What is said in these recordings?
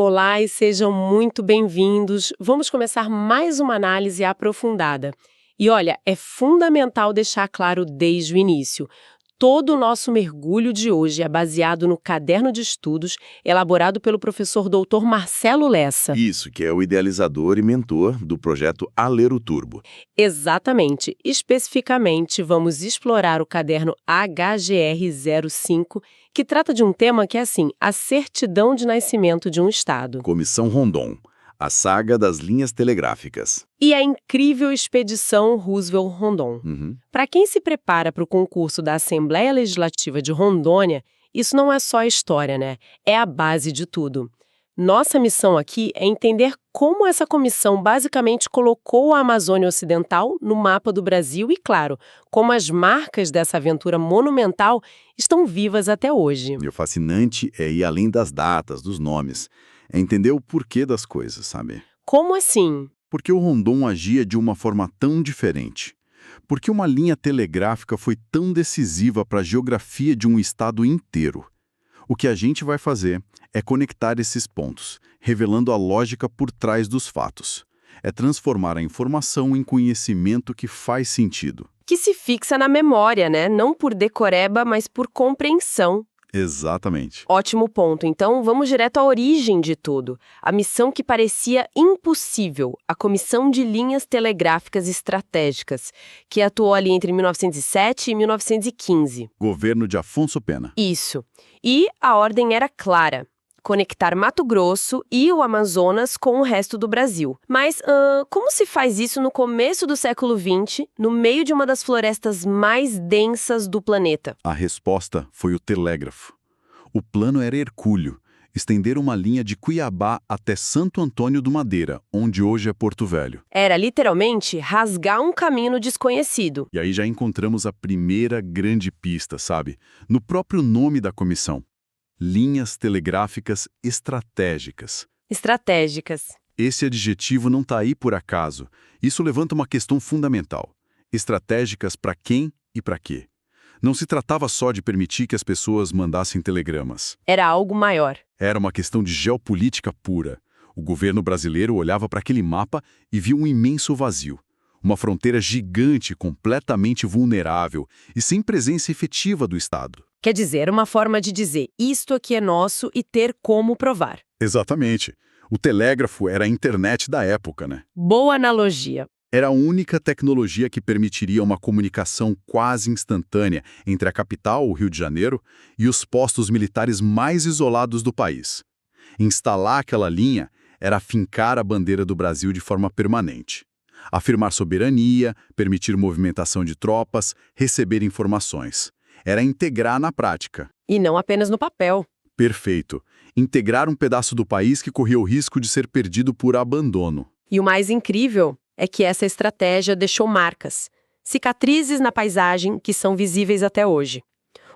Olá e sejam muito bem-vindos. Vamos começar mais uma análise aprofundada. E olha, é fundamental deixar claro desde o início. Todo o nosso mergulho de hoje é baseado no caderno de estudos elaborado pelo professor Dr. Marcelo Lessa. Isso, que é o idealizador e mentor do projeto Alero Turbo. Exatamente. Especificamente, vamos explorar o caderno HGR-05, que trata de um tema que é assim, a certidão de nascimento de um estado. Comissão Rondon, a saga das linhas telegráficas. E a incrível expedição Roosevelt-Rondon. Para quem se prepara para o concurso da Assembleia Legislativa de Rondônia, isso não é só história, né? É a base de tudo. Nossa missão aqui é entender como essa comissão basicamente colocou a Amazônia Ocidental no mapa do Brasil e, claro, como as marcas dessa aventura monumental estão vivas até hoje. E o fascinante é ir além das datas, dos nomes. É entender o porquê das coisas, sabe? Como assim? Por que o Rondon agia de uma forma tão diferente? Por que uma linha telegráfica foi tão decisiva para a geografia de um estado inteiro? O que a gente vai fazer é conectar esses pontos, revelando a lógica por trás dos fatos. É transformar a informação em conhecimento que faz sentido. Que se fixa na memória, né? Não por decoreba, mas por compreensão. Exatamente. Ótimo ponto. Então, vamos direto à origem de tudo. A missão que parecia impossível, a Comissão de Linhas Telegráficas Estratégicas, que atuou ali entre 1907 e 1915. Governo de Afonso Pena. Isso. E a ordem era clara: conectar Mato Grosso e o Amazonas com o resto do Brasil. Mas como se faz isso no começo do século XX, no meio de uma das florestas mais densas do planeta? A resposta foi o telégrafo. O plano era hercúleo, estender uma linha de Cuiabá até Santo Antônio do Madeira, onde hoje é Porto Velho. Era literalmente rasgar um caminho desconhecido. E aí já encontramos a primeira grande pista, sabe? No próprio nome da comissão. Linhas telegráficas estratégicas. Estratégicas. Esse adjetivo não está aí por acaso. Isso levanta uma questão fundamental. Estratégicas para quem e para quê? Não se tratava só de permitir que as pessoas mandassem telegramas. Era algo maior. Era uma questão de geopolítica pura. O governo brasileiro olhava para aquele mapa e viu um imenso vazio. Uma fronteira gigante, completamente vulnerável e sem presença efetiva do Estado. Quer dizer, uma forma de dizer, isto aqui é nosso e ter como provar. Exatamente. O telégrafo era a internet da época, né? Boa analogia. Era a única tecnologia que permitiria uma comunicação quase instantânea entre a capital, o Rio de Janeiro, e os postos militares mais isolados do país. Instalar aquela linha era afincar a bandeira do Brasil de forma permanente. Afirmar soberania, permitir movimentação de tropas, receber informações. Era integrar na prática. E não apenas no papel. Perfeito. Integrar um pedaço do país que corria o risco de ser perdido por abandono. E o mais incrível é que essa estratégia deixou marcas, cicatrizes na paisagem que são visíveis até hoje.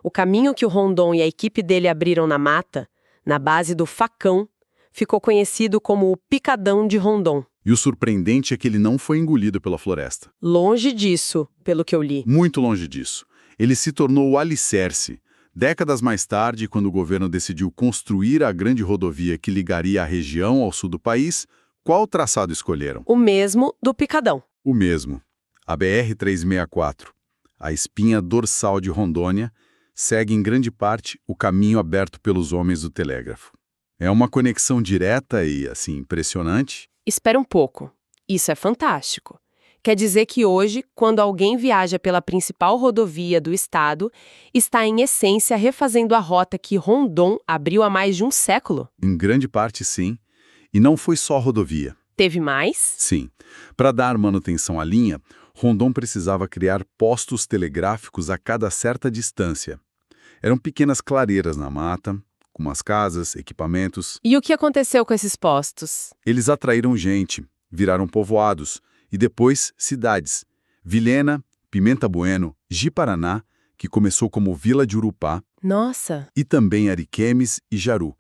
O caminho que o Rondon e a equipe dele abriram na mata, na base do Facão, ficou conhecido como o Picadão de Rondon. E o surpreendente é que ele não foi engolido pela floresta. Longe disso, pelo que eu li. Muito longe disso. Ele se tornou o alicerce. Décadas mais tarde, quando o governo decidiu construir a grande rodovia que ligaria a região ao sul do país, qual traçado escolheram? O mesmo do Picadão. O mesmo. A BR-364, a espinha dorsal de Rondônia, segue em grande parte o caminho aberto pelos homens do telégrafo. É uma conexão direta e, assim, impressionante. Espera um pouco. Isso é fantástico. Quer dizer que hoje, quando alguém viaja pela principal rodovia do estado, está em essência refazendo a rota que Rondon abriu há mais de um século? Em grande parte, sim. E não foi só rodovia. Teve mais? Sim. Para dar manutenção à linha, Rondon precisava criar postos telegráficos a cada certa distância. Eram pequenas clareiras na mata, com umas casas, equipamentos. E o que aconteceu com esses postos? Eles atraíram gente, viraram povoados e depois cidades. Vilhena, Pimenta Bueno, Ji-Paraná, que começou como Vila de Urupá. Nossa! E também Ariquemes e Jaru.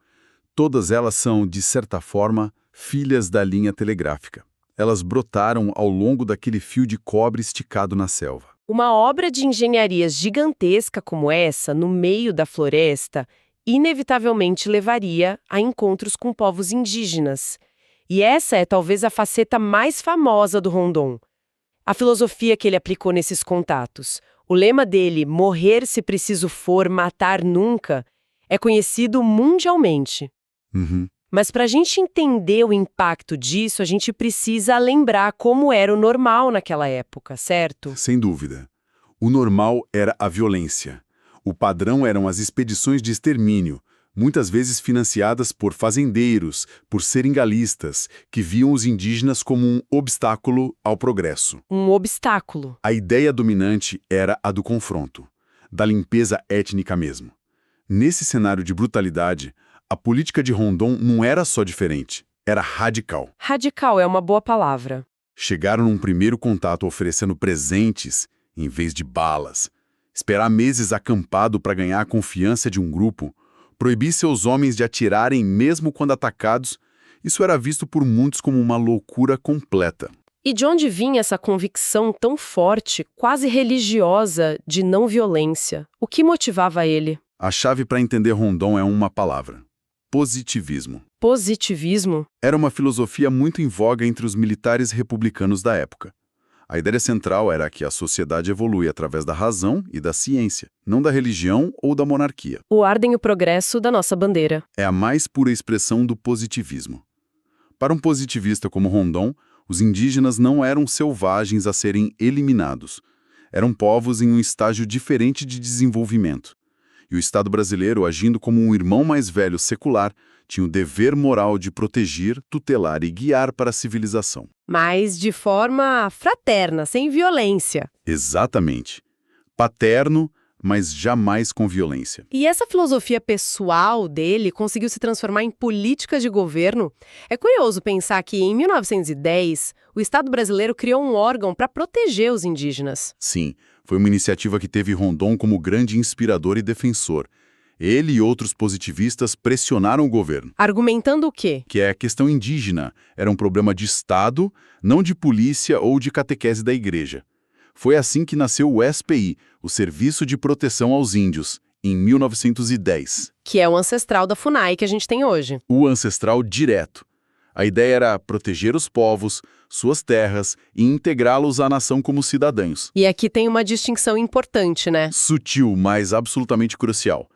Todas elas são, de certa forma, filhas da linha telegráfica. Elas brotaram ao longo daquele fio de cobre esticado na selva. Uma obra de engenharia gigantesca como essa, no meio da floresta, inevitavelmente levaria a encontros com povos indígenas. E essa é talvez a faceta mais famosa do Rondon. A filosofia que ele aplicou nesses contatos. O lema dele, morrer se preciso for, matar nunca, é conhecido mundialmente. Uhum. Mas para a gente entender o impacto disso, a gente precisa lembrar como era o normal naquela época, certo? Sem dúvida. O normal era a violência. O padrão eram as expedições de extermínio, muitas vezes financiadas por fazendeiros, por seringalistas, que viam os indígenas como um obstáculo ao progresso. Um obstáculo. A ideia dominante era a do confronto, da limpeza étnica mesmo. Nesse cenário de brutalidade, a política de Rondon não era só diferente, era radical. Radical é uma boa palavra. Chegaram num primeiro contato oferecendo presentes em vez de balas. Esperar meses acampado para ganhar a confiança de um grupo, proibir seus homens de atirarem mesmo quando atacados, isso era visto por muitos como uma loucura completa. E de onde vinha essa convicção tão forte, quase religiosa, de não violência? O que motivava ele? A chave para entender Rondon é uma palavra: positivismo. Positivismo? Era uma filosofia muito em voga entre os militares republicanos da época. A ideia central era que a sociedade evolui através da razão e da ciência, não da religião ou da monarquia. O ordem e o progresso da nossa bandeira. É a mais pura expressão do positivismo. Para um positivista como Rondon, os indígenas não eram selvagens a serem eliminados. Eram povos em um estágio diferente de desenvolvimento. E o Estado brasileiro, agindo como um irmão mais velho secular, tinha o dever moral de proteger, tutelar e guiar para a civilização. Mas de forma fraterna, sem violência. Exatamente. Paterno, mas jamais com violência. E essa filosofia pessoal dele conseguiu se transformar em políticas de governo? É curioso pensar que, em 1910, o Estado brasileiro criou um órgão para proteger os indígenas. Sim, foi uma iniciativa que teve Rondon como grande inspirador e defensor. Ele e outros positivistas pressionaram o governo. Argumentando o quê? Que a questão indígena era um problema de Estado, não de polícia ou de catequese da igreja. Foi assim que nasceu o SPI, o Serviço de Proteção aos Índios, em 1910. Que é o ancestral da FUNAI que a gente tem hoje. O ancestral direto. A ideia era proteger os povos, suas terras e integrá-los à nação como cidadãos. E aqui tem uma distinção importante, né? Sutil, mas absolutamente crucial.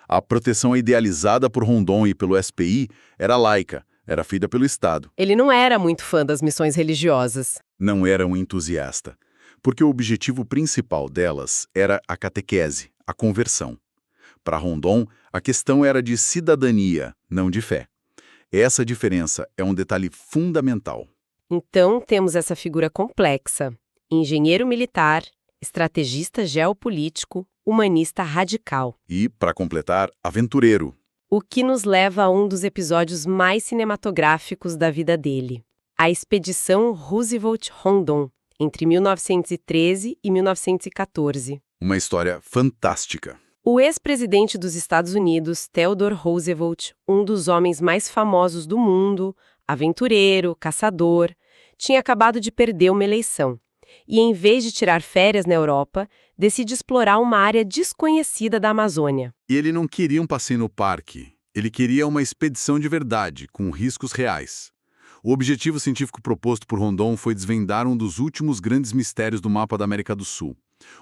A proteção idealizada por Rondon e pelo SPI era laica, era feita pelo Estado. Ele não era muito fã das missões religiosas. Não era um entusiasta, porque o objetivo principal delas era a catequese, a conversão. Para Rondon, a questão era de cidadania, não de fé. Essa diferença é um detalhe fundamental. Então, temos essa figura complexa: engenheiro militar, estrategista geopolítico, humanista radical. E, para completar, aventureiro. O que nos leva a um dos episódios mais cinematográficos da vida dele: a Expedição Roosevelt-Rondon, entre 1913 e 1914. Uma história fantástica. O ex-presidente dos Estados Unidos, Theodore Roosevelt, um dos homens mais famosos do mundo, aventureiro, caçador, tinha acabado de perder uma eleição. E, em vez de tirar férias na Europa, decide explorar uma área desconhecida da Amazônia. E ele não queria um passeio no parque. Ele queria uma expedição de verdade, com riscos reais. O objetivo científico proposto por Rondon foi desvendar um dos últimos grandes mistérios do mapa da América do Sul.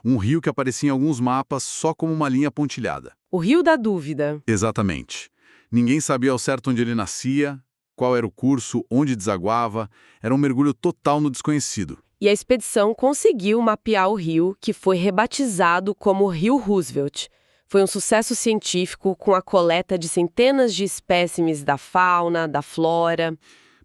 Um rio que aparecia em alguns mapas só como uma linha pontilhada. O Rio da Dúvida. Exatamente. Ninguém sabia ao certo onde ele nascia, qual era o curso, onde desaguava. Era um mergulho total no desconhecido. E a expedição conseguiu mapear o rio, que foi rebatizado como Rio Roosevelt. Foi um sucesso científico com a coleta de centenas de espécimes da fauna, da flora.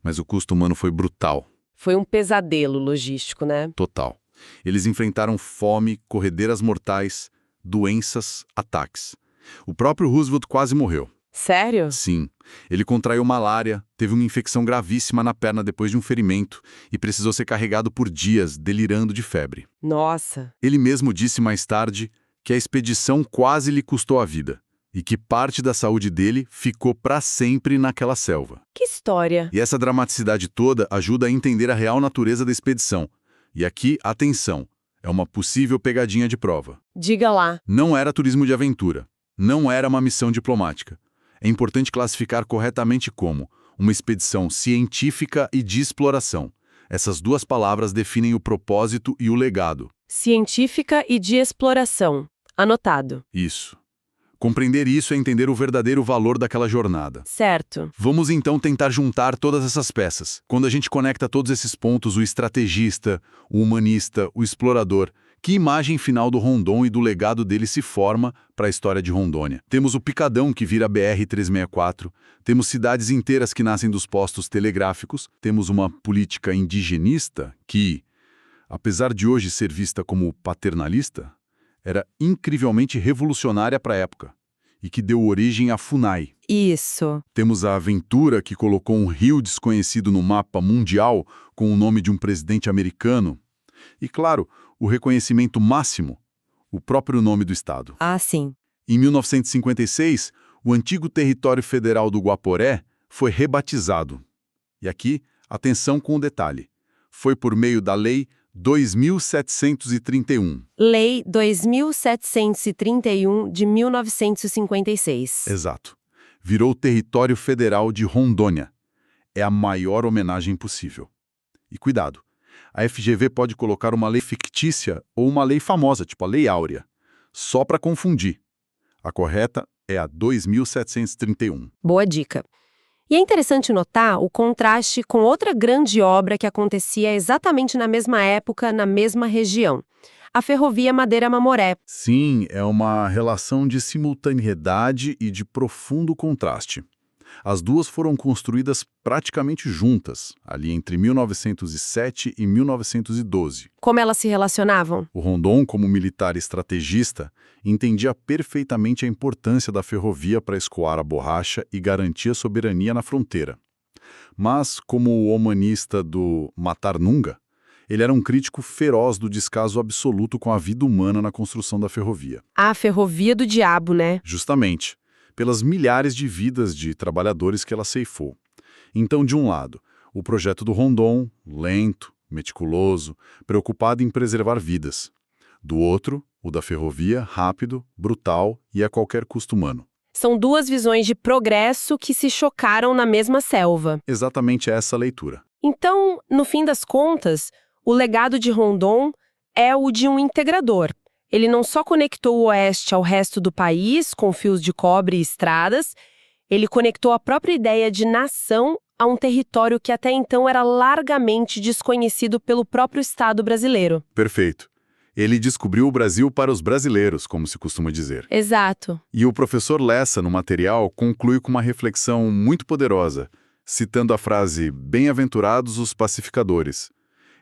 Mas o custo humano foi brutal. Foi um pesadelo logístico, né? Total. Eles enfrentaram fome, corredeiras mortais, doenças, ataques. O próprio Roosevelt quase morreu. Sério? Sim. Ele contraiu malária, teve uma infecção gravíssima na perna depois de um ferimento e precisou ser carregado por dias, delirando de febre. Nossa. Ele mesmo disse mais tarde que a expedição quase lhe custou a vida e que parte da saúde dele ficou para sempre naquela selva. Que história. E essa dramaticidade toda ajuda a entender a real natureza da expedição. E aqui, atenção, é uma possível pegadinha de prova. Diga lá. Não era turismo de aventura. Não era uma missão diplomática. É importante classificar corretamente como uma expedição científica e de exploração. Essas duas palavras definem o propósito e o legado. Científica e de exploração. Anotado. Isso. Compreender isso é entender o verdadeiro valor daquela jornada. Certo. Vamos então tentar juntar todas essas peças. Quando a gente conecta todos esses pontos, o estrategista, o humanista, o explorador, que imagem final do Rondon e do legado dele se forma para a história de Rondônia? Temos o Picadão, que vira BR-364, temos cidades inteiras que nascem dos postos telegráficos, temos uma política indigenista que, apesar de hoje ser vista como paternalista, era incrivelmente revolucionária para a época e que deu origem à FUNAI. Isso. Temos a aventura que colocou um rio desconhecido no mapa mundial com o nome de um presidente americano. E, claro, o reconhecimento máximo, o próprio nome do estado. Ah, sim. Em 1956, o antigo território federal do Guaporé foi rebatizado. E aqui, atenção com o detalhe. Foi por meio da Lei 2.731. Lei 2.731 de 1956. Exato. Virou território federal de Rondônia. É a maior homenagem possível. E cuidado, a FGV pode colocar uma lei fictícia ou uma lei famosa, tipo a Lei Áurea, só para confundir. A correta é a 2.731. Boa dica. E é interessante notar o contraste com outra grande obra que acontecia exatamente na mesma época, na mesma região. A Ferrovia Madeira-Mamoré. Sim, é uma relação de simultaneidade e de profundo contraste. As duas foram construídas praticamente juntas, ali entre 1907 e 1912. Como elas se relacionavam? O Rondon, como militar estrategista, entendia perfeitamente a importância da ferrovia para escoar a borracha e garantir a soberania na fronteira. Mas, como o humanista do Matar Nunga, ele era um crítico feroz do descaso absoluto com a vida humana na construção da ferrovia. A ferrovia do diabo, né? Justamente, pelas milhares de vidas de trabalhadores que ela ceifou. Então, de um lado, o projeto do Rondon, lento, meticuloso, preocupado em preservar vidas. Do outro, o da ferrovia, rápido, brutal e a qualquer custo humano. São duas visões de progresso que se chocaram na mesma selva. Exatamente essa leitura. Então, no fim das contas, o legado de Rondon é o de um integrador. Ele não só conectou o Oeste ao resto do país, com fios de cobre e estradas, ele conectou a própria ideia de nação a um território que até então era largamente desconhecido pelo próprio Estado brasileiro. Perfeito. Ele descobriu o Brasil para os brasileiros, como se costuma dizer. Exato. E o professor Lessa, no material, conclui com uma reflexão muito poderosa, citando a frase "Bem-aventurados os pacificadores".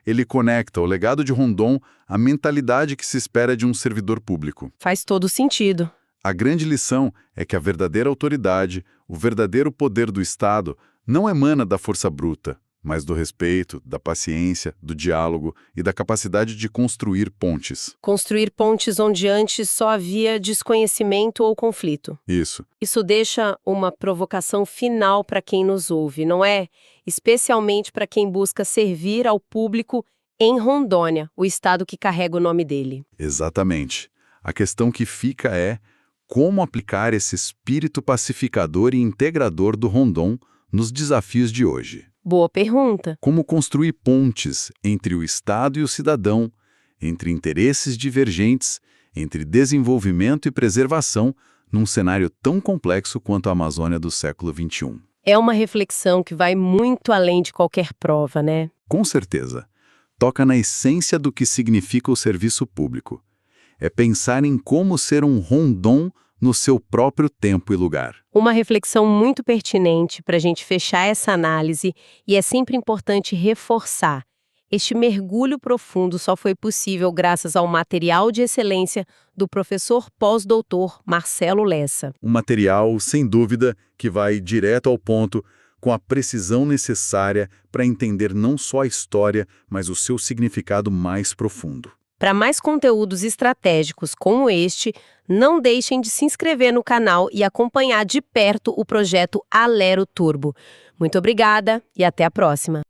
Ele conecta o legado de Rondon à mentalidade que se espera de um servidor público. Faz todo sentido. A grande lição é que a verdadeira autoridade, o verdadeiro poder do Estado, não emana da força bruta, mas do respeito, da paciência, do diálogo e da capacidade de construir pontes. Construir pontes onde antes só havia desconhecimento ou conflito. Isso. Isso deixa uma provocação final para quem nos ouve, não é? Especialmente para quem busca servir ao público em Rondônia, o estado que carrega o nome dele. Exatamente. A questão que fica é como aplicar esse espírito pacificador e integrador do Rondon nos desafios de hoje. Boa pergunta. Como construir pontes entre o Estado e o cidadão, entre interesses divergentes, entre desenvolvimento e preservação, num cenário tão complexo quanto a Amazônia do século XXI. É uma reflexão que vai muito além de qualquer prova, né? Com certeza. Toca na essência do que significa o serviço público. É pensar em como ser um Rondon no seu próprio tempo e lugar. Uma reflexão muito pertinente para a gente fechar essa análise, e é sempre importante reforçar. Este mergulho profundo só foi possível graças ao material de excelência do professor pós-doutor Marcelo Lessa. Um material, sem dúvida, que vai direto ao ponto, com a precisão necessária para entender não só a história, mas o seu significado mais profundo. Para mais conteúdos estratégicos como este, não deixem de se inscrever no canal e acompanhar de perto o projeto Alero Turbo. Muito obrigada e até a próxima!